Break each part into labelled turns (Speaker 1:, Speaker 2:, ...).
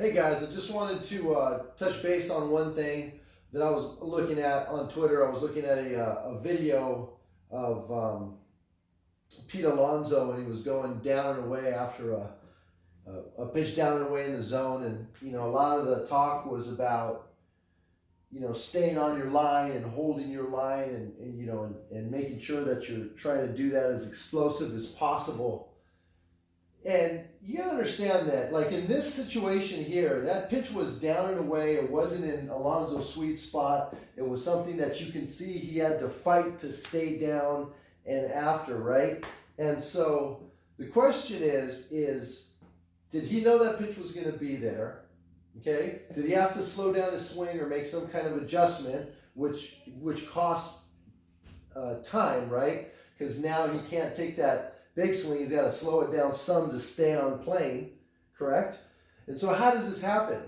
Speaker 1: Hey guys, I just wanted to touch base on one thing that I was looking at on Twitter. I was looking at a video of Pete Alonso, and he was going down and away after a pitch down and away in the zone. And, a lot of the talk was about, staying on your line and holding your line and making sure that you're trying to do that as explosive as possible. And you gotta understand that, like in this situation here, that pitch was down and away. It wasn't in Alonso's sweet spot. It was something that you can see he had to fight to stay down and after, right? And so the question is did he know that pitch was going to be there? Okay. Did he have to slow down his swing or make some kind of adjustment, which costs time, right? Because now he can't take that big swing. He's got to slow it down some to stay on plane, correct? And so how does this happen?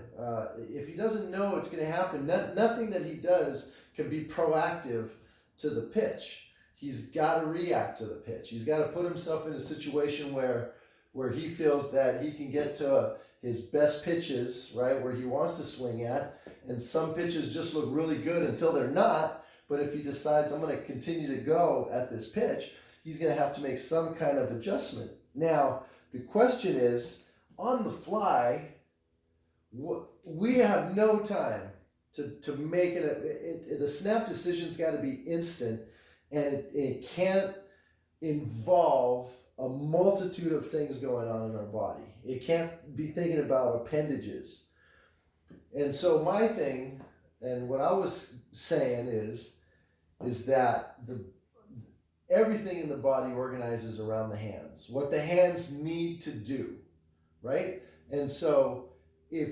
Speaker 1: If he doesn't know it's going to happen, nothing that he does can be proactive to the pitch. He's got to react to the pitch. He's got to put himself in a situation where he feels that he can get to his best pitches, right, where he wants to swing at. And some pitches just look really good until they're not. But if he decides, I'm going to continue to go at this pitch, he's going to have to make some kind of adjustment. Now, the question is, on the fly, we have no time to make it. The snap decision's got to be instant, and it can't involve a multitude of things going on in our body. It can't be thinking about appendages. And so my thing, and what I was saying is that everything in the body organizes around the hands, what the hands need to do, right? And so if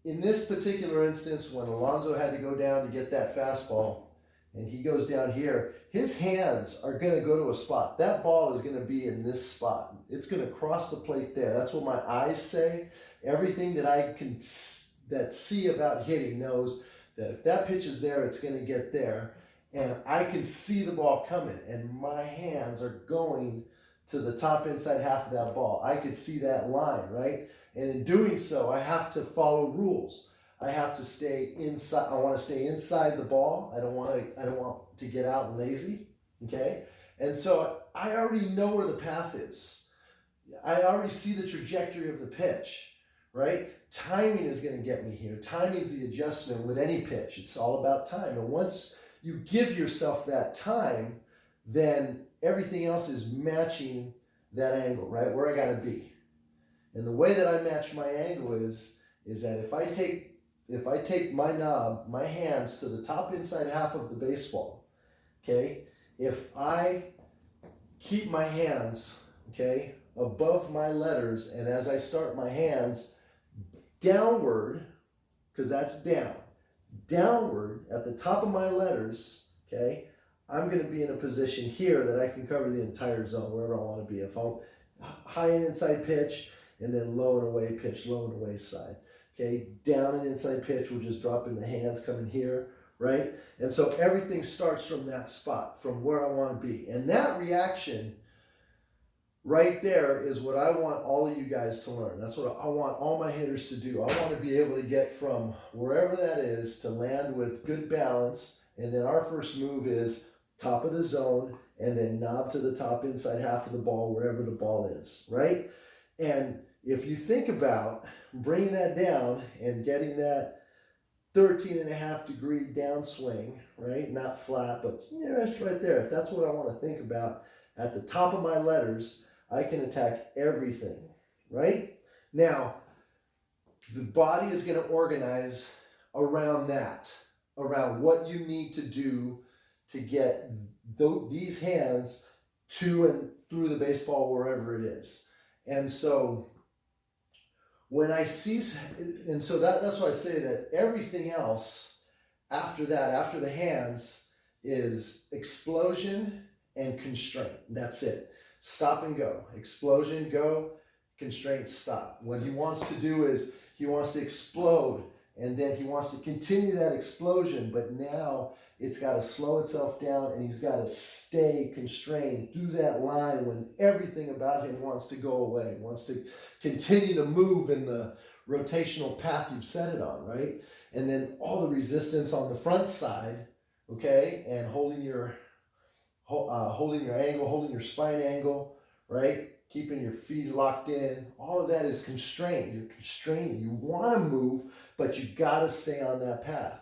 Speaker 1: in this particular instance, when Alonso had to go down to get that fastball and he goes down here, his hands are going to go to a spot. That ball is going to be in this spot. It's going to cross the plate there. That's what my eyes say. Everything that I can see about hitting knows that if that pitch is there, it's going to get there. And I can see the ball coming, and my hands are going to the top inside half of that ball. I could see that line, right? And in doing so, I have to follow rules. I have to stay inside. I want to stay inside the ball. I don't want to get out and lazy, okay? And so I already know where the path is. I already see the trajectory of the pitch, right? Timing is going to get me here. Timing is the adjustment with any pitch. It's all about time. And once you give yourself that time, then everything else is matching that angle, right? Where I got to be. And the way that I match my angle is that if I take my knob, my hands to the top inside half of the baseball, okay? If I keep my hands, okay, above my letters, and as I start my hands downward, because that's downward at the top of my letters, okay, I'm going to be in a position here that I can cover the entire zone wherever I want to be. If I'm high and inside pitch, and then low and away pitch, low and away side. Okay, down and inside pitch, we'll just drop in the hands coming here, right? And so everything starts from that spot, from where I want to be. And that reaction right there is what I want all of you guys to learn. That's what I want all my hitters to do. I want to be able to get from wherever that is to land with good balance. And then our first move is top of the zone and then knob to the top inside half of the ball, wherever the ball is, right? And if you think about bringing that down and getting that 13.5-degree downswing, right? Not flat, but it's right there. If that's what I want to think about at the top of my letters, I can attack everything, right? Now, the body is going to organize around that, around what you need to do to get these hands to and through the baseball, wherever it is. And so when I see, and so that's why I say that everything else after that, after the hands, is explosion and constraint. That's it. Stop and go. Explosion, go. Constraint, stop. What he wants to do is he wants to explode, and then he wants to continue that explosion, but now it's got to slow itself down, and he's got to stay constrained through that line when everything about him wants to go away, wants to continue to move in the rotational path you've set it on, right? And then all the resistance on the front side, okay, and holding your angle, holding your spine angle, right? Keeping your feet locked in. All of that is constrained. You're constrained. You want to move, but you got to stay on that path.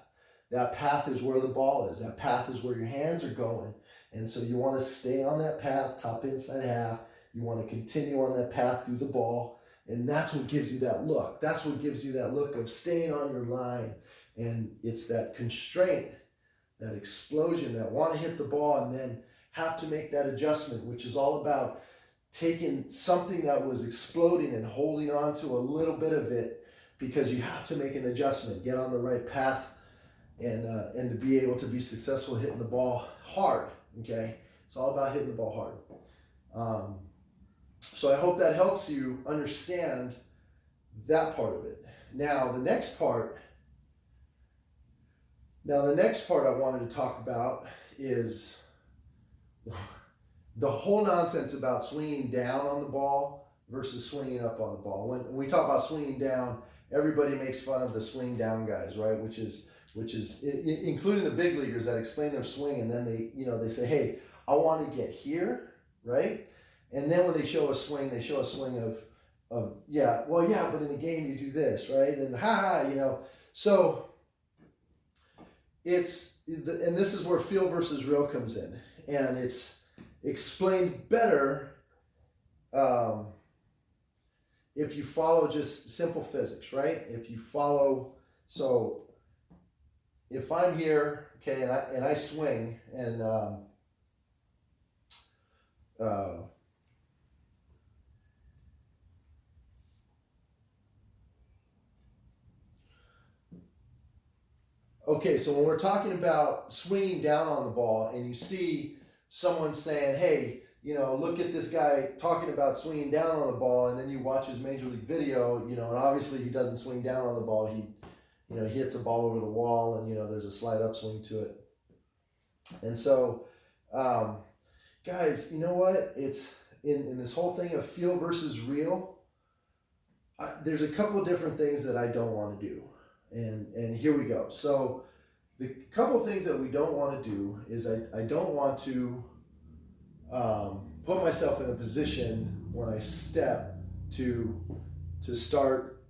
Speaker 1: That path is where the ball is. That path is where your hands are going. And so you want to stay on that path, top inside half. You want to continue on that path through the ball. And that's what gives you that look. That's what gives you that look of staying on your line. And it's that constraint, that explosion, that want to hit the ball and then have to make that adjustment, which is all about taking something that was exploding and holding on to a little bit of it, because you have to make an adjustment, get on the right path, and to be able to be successful hitting the ball hard, okay? It's all about hitting the ball hard. So I hope that helps you understand that part of it. Now the next part I wanted to talk about is the whole nonsense about swinging down on the ball versus swinging up on the ball. When we talk about swinging down, everybody makes fun of the swing down guys, right? Which is including the big leaguers that explain their swing, and then they say, hey, I want to get here, right? And then when they show a swing of yeah, but in a game you do this, right? And so and this is where feel versus real comes in, and it's explained better if you follow just simple physics, right? If you follow, so if I'm here, okay, and I swing, and okay, so when we're talking about swinging down on the ball, and you see someone saying, hey, look at this guy talking about swinging down on the ball, and then you watch his major league video, and obviously he doesn't swing down on the ball. He hits a ball over the wall, and there's a slight upswing to it. And so, guys, you know what? It's in this whole thing of feel versus real. There's a couple of different things that I don't want to do, and here we go. So, the couple of things that we don't want to do is I don't want to put myself in a position when I step to start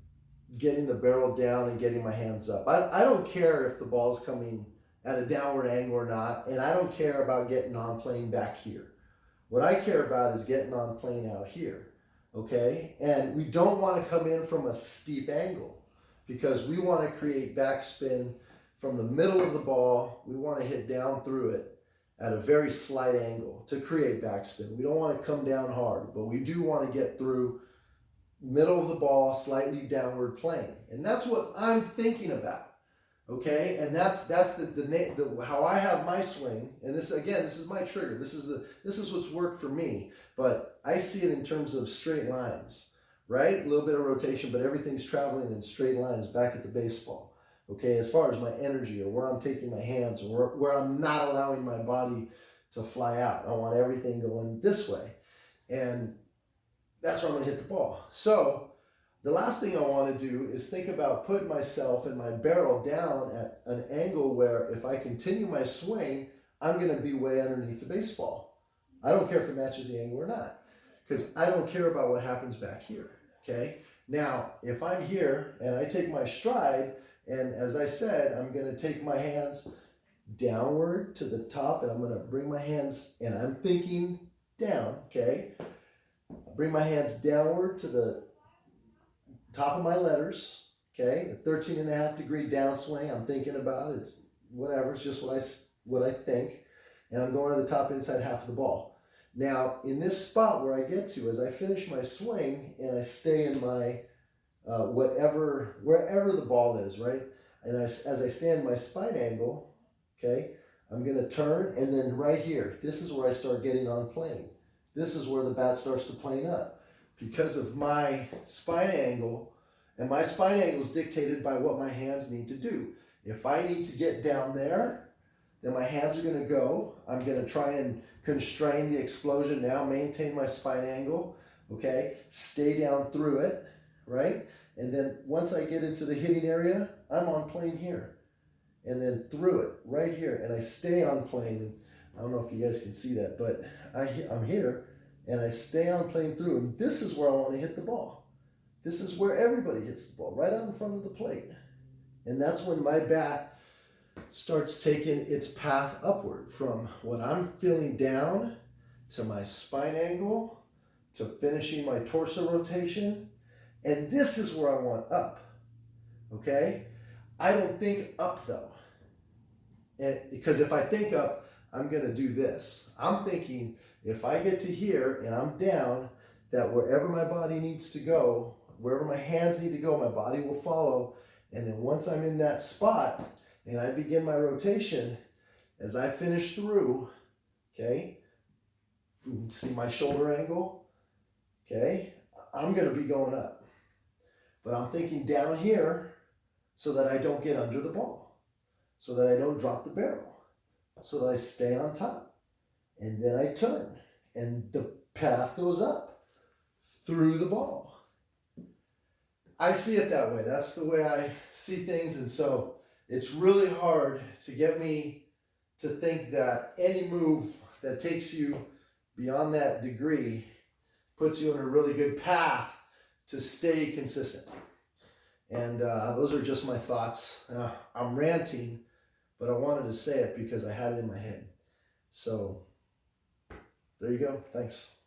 Speaker 1: getting the barrel down and getting my hands up. I don't care if the ball's coming at a downward angle or not, and I don't care about getting on playing back here. What I care about is getting on playing out here, okay? And we don't want to come in from a steep angle, because we want to create backspin from the middle of the ball. We want to hit down through it at a very slight angle to create backspin. We don't want to come down hard, but we do want to get through middle of the ball, slightly downward plane. And that's what I'm thinking about, okay? And that's the how I have my swing. And this is my trigger. This is what's worked for me, but I see it in terms of straight lines, right? A little bit of rotation, but everything's traveling in straight lines back at the baseball, okay? As far as my energy, or where I'm taking my hands, or where I'm not allowing my body to fly out. I want everything going this way. And that's where I'm going to hit the ball. So the last thing I want to do is think about putting myself and my barrel down at an angle where if I continue my swing, I'm going to be way underneath the baseball. I don't care if it matches the angle or not, because I don't care about what happens back here, okay? Now, if I'm here and I take my stride, and as I said, I'm going to take my hands downward to the top, and I'm going to bring my hands, and I'm thinking down, okay? Bring my hands downward to the top of my letters, okay? A 13.5-degree downswing. I'm thinking about it. It's whatever. It's just what I think. And I'm going to the top inside half of the ball. Now, in this spot where I get to, as I finish my swing and I stay in my wherever the ball is, right? And as I stay in my spine angle, okay, I'm going to turn, and then right here, this is where I start getting on plane. This is where the bat starts to plane up, because of my spine angle, and my spine angle is dictated by what my hands need to do. If I need to get down there, then my hands are going to go. I'm going to try and constrain the explosion now, maintain my spine angle, okay? Stay down through it, right? And then once I get into the hitting area, I'm on plane here. And then through it, right here. And I stay on plane. And I don't know if you guys can see that, but I'm here and I stay on plane through. And this is where I want to hit the ball. This is where everybody hits the ball, right out in front of the plate. And that's when my bat starts taking its path upward from what I'm feeling down to my spine angle to finishing my torso rotation. And this is where I want up, okay? I don't think up though. And because if I think up, I'm gonna do this. I'm thinking if I get to here and I'm down, that wherever my body needs to go, wherever my hands need to go, my body will follow. And then once I'm in that spot and I begin my rotation, as I finish through, okay, you can see my shoulder angle, okay, I'm gonna be going up. But I'm thinking down here so that I don't get under the ball, so that I don't drop the barrel, so that I stay on top. And then I turn and the path goes up through the ball. I see it that way. That's the way I see things. And so it's really hard to get me to think that any move that takes you beyond that degree puts you on a really good path to stay consistent. And those are just my thoughts. I'm ranting, but I wanted to say it because I had it in my head. So there you go. Thanks.